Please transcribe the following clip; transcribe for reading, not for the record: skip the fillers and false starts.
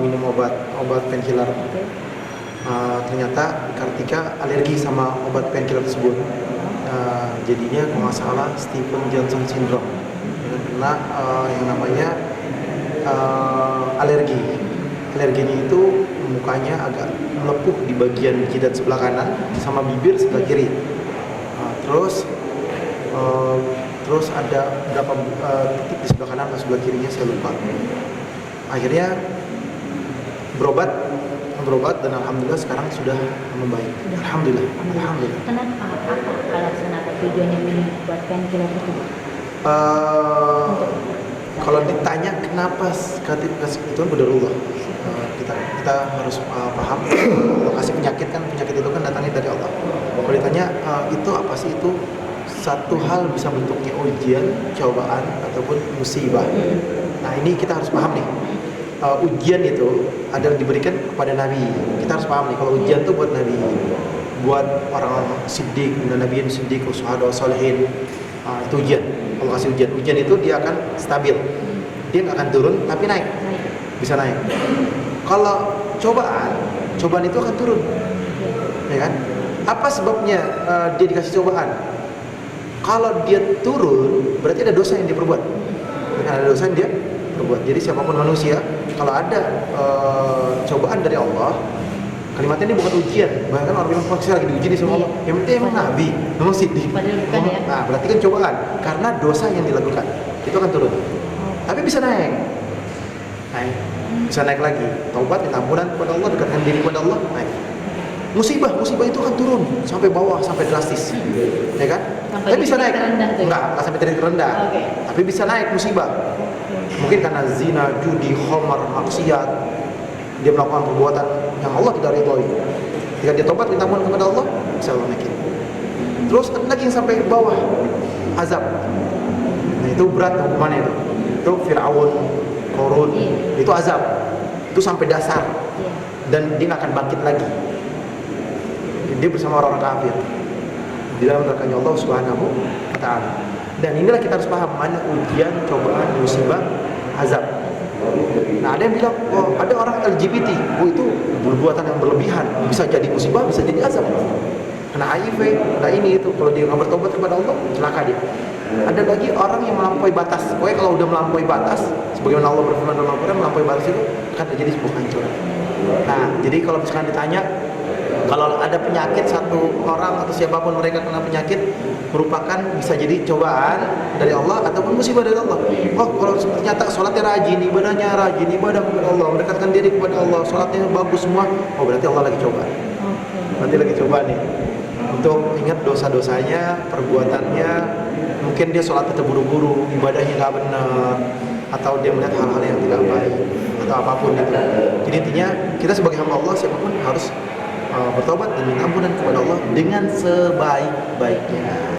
minum obat painkiller. Ternyata Kartika alergi sama obat painkiller tersebut. Jadinya kalau nggak salah Stephen Johnson syndrome, karena yang namanya alergi. Alerginya itu mukanya agak melepuh di bagian jidat sebelah kanan sama bibir sebelah kiri. Terus ada berapa titik di sebelah kanan atau sebelah kirinya saya lupa. Akhirnya berobat dan alhamdulillah sekarang sudah membaik. Alhamdulillah. Kenapa? Apa tujuannya minum obat painkiller itu? Kalau ditanya kenapa kasih itu kan qadarullah. Kita harus paham Allah kasih penyakit itu kan datangnya dari Allah. Kalau ditanya itu apa sih, itu satu hal bisa bentuknya ujian, cobaan ataupun musibah. Nah ini kita harus paham nih. Ujian itu adalah diberikan kepada Nabi. Kita harus paham nih, kalau ujian itu buat Nabi, buat orang siddiq, Nabi yang siddiq, syuhada, sholihin, itu ujian. Kalau kasih ujian itu dia akan stabil, dia nggak akan turun tapi naik, bisa naik. Kalau cobaan itu akan turun, ya kan? Apa sebabnya dia dikasih cobaan? Kalau dia turun, berarti ada dosa yang dia perbuat. Ada dosa yang dia perbuat. Jadi siapapun manusia, kalau ada cobaan dari Allah, kalimatnya ini bukan ujian. Bahkan orang bilang, saya lagi diuji nih sama Allah. Yang penting emang Nabi, memang siddiq. Nah, berarti kan cobaan. Karena dosa yang dilakukan, itu akan turun. Tapi bisa naik. Bisa naik lagi. Taubat, minta ampunan kepada Allah, dekatkan diri kepada Allah, naik. Musibah itu akan turun sampai bawah, sampai drastis, ya kan? Tapi bisa naik, enggak sampai titik terendah, tapi bisa naik musibah. Mungkin karena zina, judi, khamar, maksiat, dia melakukan perbuatan yang Allah tidak ridhoi. Ketika dia tobat minta ampun kepada Allah, bisa Allah naikin. Terus ada lagi yang sampai bawah, azab. Nah itu berat hukumannya itu. Itu Fir'aun, Qarun, itu azab. Itu sampai dasar, dan dia nggak akan bangkit lagi. Dia bersama orang kafir di dalam nerakanya Allah Subhanahu wa ta'ala. Dan inilah kita harus paham, mana ujian, cobaan, musibah, azab. Nah ada yang bilang, ada orang LGBT, itu perbuatan yang berlebihan, bisa jadi musibah, bisa jadi azab. Kena HIV, kena ini itu, kalau dia nggak bertobat kepada Allah, celaka dia. Ada lagi orang yang melampaui batas. Pokoknya kalau udah melampaui batas, sebagaimana Allah berfirman dalam Al-Quran, melampaui batas itu akan terjadi sebuah kehancuran. Nah jadi kalau misalkan ditanya, kalau ada penyakit satu orang atau siapapun mereka kena penyakit, merupakan bisa jadi cobaan dari Allah ataupun musibah dari Allah. Kalau ternyata sholatnya rajin, ibadahnya rajin, ibadah kepada Allah, mendekatkan diri kepada Allah, sholatnya bagus semua, berarti Allah lagi coba. Berarti lagi coba nih untuk ingat dosa-dosanya, perbuatannya. Mungkin dia sholatnya terburu-buru, ibadahnya nggak benar, atau dia melihat hal-hal yang tidak baik, atau apapun itu. Jadi intinya kita sebagai hamba Allah siapapun harus bertobat dan minta ampunan kepada Allah dengan sebaik-baiknya.